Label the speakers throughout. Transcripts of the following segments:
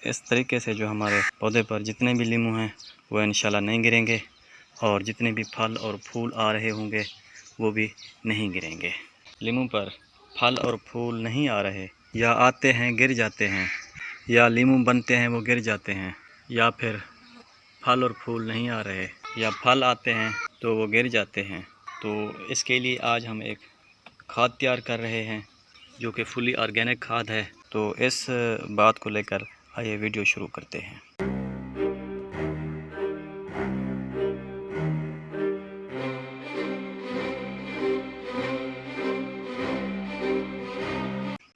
Speaker 1: इस तरीके से जो हमारे पौधे पर जितने भी लीमू हैं वो इंशाल्लाह नहीं गिरेंगे, और जितने भी फल और फूल आ रहे होंगे वो भी नहीं गिरेंगे। लीमू पर फल और फूल नहीं आ रहे, या आते हैं गिर जाते हैं, या लीमू बनते हैं वो गिर जाते हैं, या फिर फल और फूल नहीं आ रहे, या फल आते हैं तो वो गिर जाते हैं, तो इसके लिए आज हम एक खाद तैयार कर रहे हैं जो कि फुली ऑर्गेनिक खाद है। तो इस बात को लेकर आइए वीडियो शुरू करते हैं।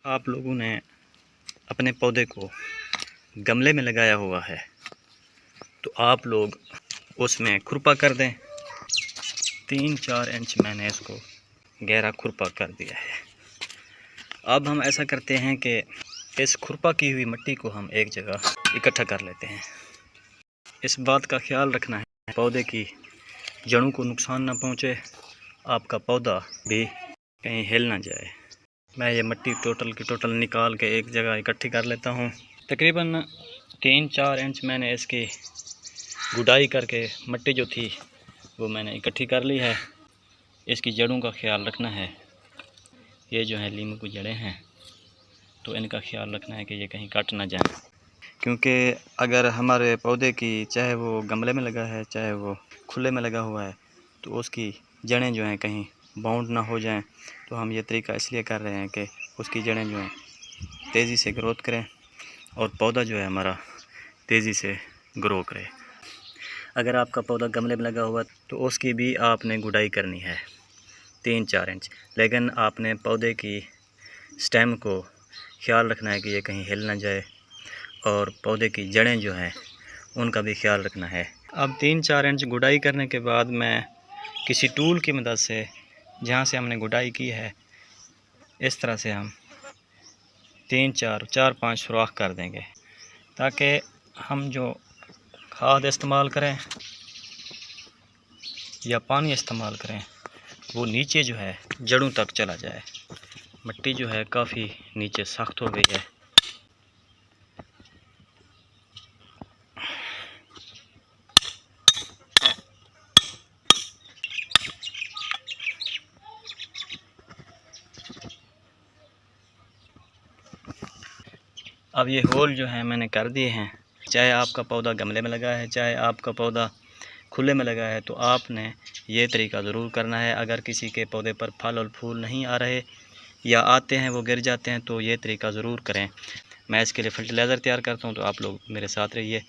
Speaker 1: आप लोगों ने अपने पौधे को गमले में लगाया हुआ है तो आप लोग उसमें खुरपा कर दें। 3-4 इंच मैंने इसको गहरा खुरपा कर दिया है। अब हम ऐसा करते हैं कि इस खुरपा की हुई मिट्टी को हम एक जगह इकट्ठा कर लेते हैं। इस बात का ख्याल रखना है पौधे की जड़ों को नुकसान ना पहुंचे, आपका पौधा भी कहीं हिल ना जाए। मैं ये मिट्टी टोटल की टोटल निकाल के एक जगह इकट्ठी कर लेता हूँ। तकरीबन 3-4 इंच मैंने इसकी गुडाई करके मिट्टी जो थी वो मैंने इकट्ठी कर ली है। इसकी जड़ों का ख्याल रखना है। ये जो है लीमू की जड़ें हैं तो इनका ख्याल रखना है कि ये कहीं कट ना जाए, क्योंकि अगर हमारे पौधे की चाहे वो गमले में लगा है चाहे वो खुले में लगा हुआ है तो उसकी जड़ें जो हैं कहीं बाउंड ना हो जाएं। तो हम ये तरीका इसलिए कर रहे हैं कि उसकी जड़ें जो हैं तेज़ी से ग्रोथ करें और पौधा जो है हमारा तेज़ी से ग्रो करे। अगर आपका पौधा गमले में लगा हुआ तो उसकी भी आपने गुडाई करनी है 3-4 इंच, लेकिन आपने पौधे की स्टेम को ख्याल रखना है कि ये कहीं हिल ना जाए, और पौधे की जड़ें जो हैं उनका भी ख्याल रखना है। अब 3-4 इंच गुडाई करने के बाद मैं किसी टूल की मदद से जहाँ से हमने गुडाई की है इस तरह से हम 4-5 सुराख कर देंगे, ताकि हम जो खाद इस्तेमाल करें या पानी इस्तेमाल करें वो नीचे जो है जड़ों तक चला जाए। मिट्टी जो है काफ़ी नीचे सख्त हो गई है। अब ये होल जो है मैंने कर दिए हैं। चाहे आपका पौधा गमले में लगा है चाहे आपका पौधा खुले में लगा है, तो आपने ये तरीका ज़रूर करना है। अगर किसी के पौधे पर फल और फूल नहीं आ रहे या आते हैं वो गिर जाते हैं तो ये तरीका ज़रूर करें। मैं इसके लिए फर्टिलाइज़र तैयार करता हूँ, तो आप लोग मेरे साथ रहिए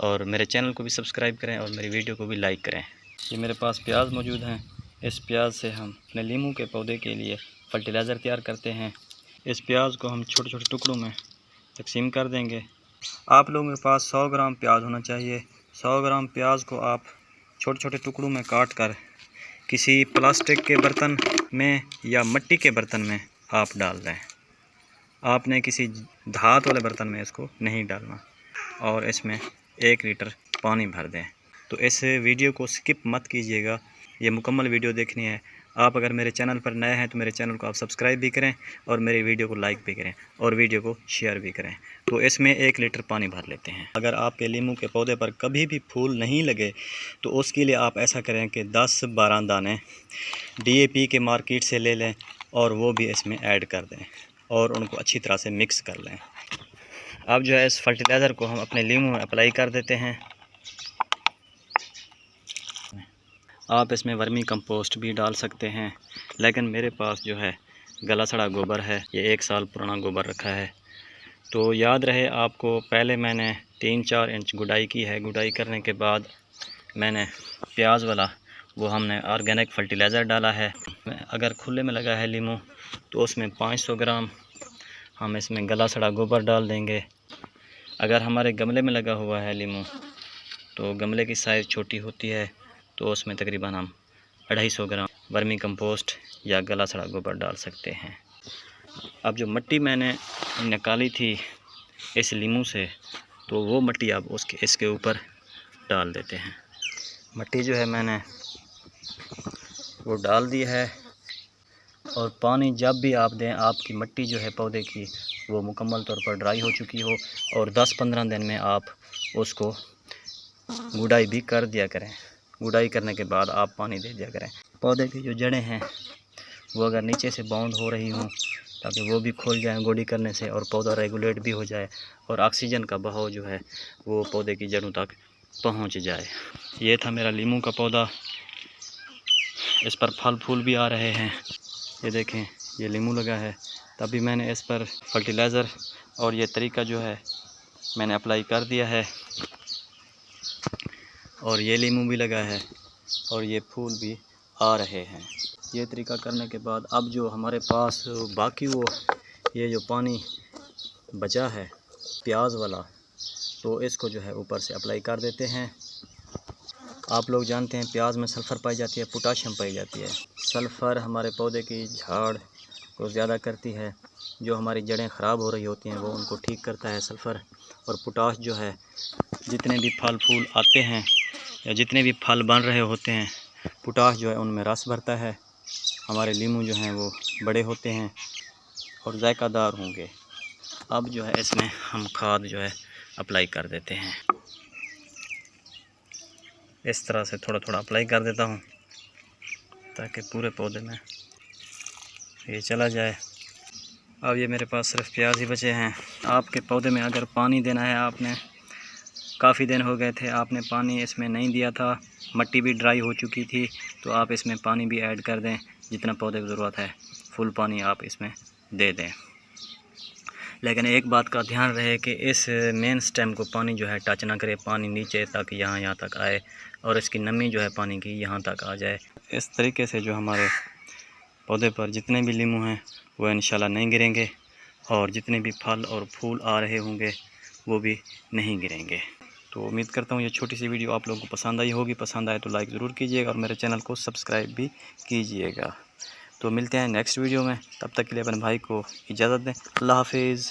Speaker 1: और मेरे चैनल को भी सब्सक्राइब करें और मेरी वीडियो को भी लाइक करें। ये मेरे पास प्याज मौजूद हैं। इस प्याज से हम अपने लीमू के पौधे के लिए फर्टिलाइज़र तैयार करते हैं। इस प्याज को हम छोटे छोटे टुकड़ों में तकसीम कर देंगे। आप लोगों के पास 100 ग्राम प्याज होना चाहिए। 100 ग्राम प्याज को आप छोटे छोटे टुकड़ों में काट कर किसी प्लास्टिक के बर्तन में या मिट्टी के बर्तन में आप डाल दें। आपने किसी धात वाले बर्तन में इसको नहीं डालना, और इसमें 1 लीटर पानी भर दें। तो इस वीडियो को स्किप मत कीजिएगा, ये मुकम्मल वीडियो देखनी है। आप अगर मेरे चैनल पर नए हैं तो मेरे चैनल को आप सब्सक्राइब भी करें और मेरी वीडियो को लाइक भी करें और वीडियो को शेयर भी करें। तो इसमें 1 लीटर पानी भर लेते हैं। अगर आपके लीमू के पौधे पर कभी भी फूल नहीं लगे तो उसके लिए आप ऐसा करें कि 10-12 दाने DAP के मार्केट से ले लें और वो भी इसमें ऐड कर दें और उनको अच्छी तरह से मिक्स कर लें। अब जो है इस फर्टिलाइज़र को हम अपने लीमू में अप्लाई कर देते हैं। आप इसमें वर्मी कंपोस्ट भी डाल सकते हैं, लेकिन मेरे पास जो है गला सड़ा गोबर है, ये 1 साल पुराना गोबर रखा है। तो याद रहे आपको, पहले मैंने 3-4 इंच गुडाई की है। गुडाई करने के बाद मैंने प्याज वाला वो हमने ऑर्गेनिक फर्टिलाइज़र डाला है। अगर खुले में लगा है लीमू तो उसमें 500 ग्राम हम इसमें गला सड़ा गोबर डाल देंगे। अगर हमारे गमले में लगा हुआ है लीमू तो गमले की साइज़ छोटी होती है, तो उसमें तकरीबन हम 250 ग्राम वर्मी कंपोस्ट या गला सड़ा गोबर डाल सकते हैं। अब जो मिट्टी मैंने निकाली थी इस लीमू से, तो वो मिट्टी अब इसके ऊपर डाल देते हैं। मिट्टी जो है मैंने वो डाल दी है, और पानी जब भी आप दें आपकी मिट्टी जो है पौधे की वो मुकम्मल तौर पर ड्राई हो चुकी हो, और 10-15 दिन में आप उसको गुड़ाई भी कर दिया करें। गुड़ाई करने के बाद आप पानी दे दिया करें। पौधे की जो जड़ें हैं वो अगर नीचे से बाउंड हो रही हों ताकि वो भी खुल जाएं गोडी करने से, और पौधा रेगुलेट भी हो जाए, और ऑक्सीजन का बहाव जो है वो पौधे की जड़ों तक पहुंच जाए। ये था मेरा लीमू का पौधा, इस पर फल फूल भी आ रहे हैं। ये देखें, ये लीमू लगा है। तभी मैंने इस पर फर्टिलाइज़र और ये तरीका जो है मैंने अप्लाई कर दिया है, और ये लीमू भी लगा है और ये फूल भी आ रहे हैं। ये तरीका करने के बाद अब जो हमारे पास बाकी वो ये जो पानी बचा है प्याज वाला, तो इसको जो है ऊपर से अप्लाई कर देते हैं। आप लोग जानते हैं प्याज में सल्फ़र पाई जाती है, पोटाशियम पाई जाती है। सल्फ़र हमारे पौधे की झाड़ को ज़्यादा करती है, जो हमारी जड़ें ख़राब हो रही होती हैं वो उनको ठीक करता है सल्फ़र। और पोटाश जो है जितने भी फल फूल आते हैं या जितने भी फल बन रहे होते हैं, पोटाश जो है उनमें रस भरता है। हमारे लीमू जो हैं वो बड़े होते हैं और जायकादार होंगे। अब जो है इसमें हम खाद जो है अप्लाई कर देते हैं। इस तरह से थोड़ा थोड़ा अप्लाई कर देता हूँ ताकि पूरे पौधे में ये चला जाए। अब ये मेरे पास सिर्फ प्याज ही बचे हैं। आपके पौधे में अगर पानी देना है, आपने काफ़ी दिन हो गए थे आपने पानी इसमें नहीं दिया था, मिट्टी भी ड्राई हो चुकी थी, तो आप इसमें पानी भी ऐड कर दें जितना पौधे की ज़रूरत है, फुल पानी आप इसमें दे दें। लेकिन एक बात का ध्यान रहे कि इस मेन स्टेम को पानी जो है टच ना करे, पानी नीचे तक यहाँ तक आए और इसकी नमी जो है पानी की यहाँ तक आ जाए। इस तरीके से जो हमारे पौधे पर जितने भी लीमू हैं वो इंशाल्लाह नहीं गिरेंगे, और जितने भी फल और फूल आ रहे होंगे वो भी नहीं गिरेंगे। तो उम्मीद करता हूँ ये छोटी सी वीडियो आप लोगों को पसंद आई होगी। पसंद आए तो लाइक ज़रूर कीजिएगा और मेरे चैनल को सब्सक्राइब भी कीजिएगा। तो मिलते हैं नेक्स्ट वीडियो में, तब तक के लिए अपने भाई को इजाज़त दें। अल्लाह हाफिज़।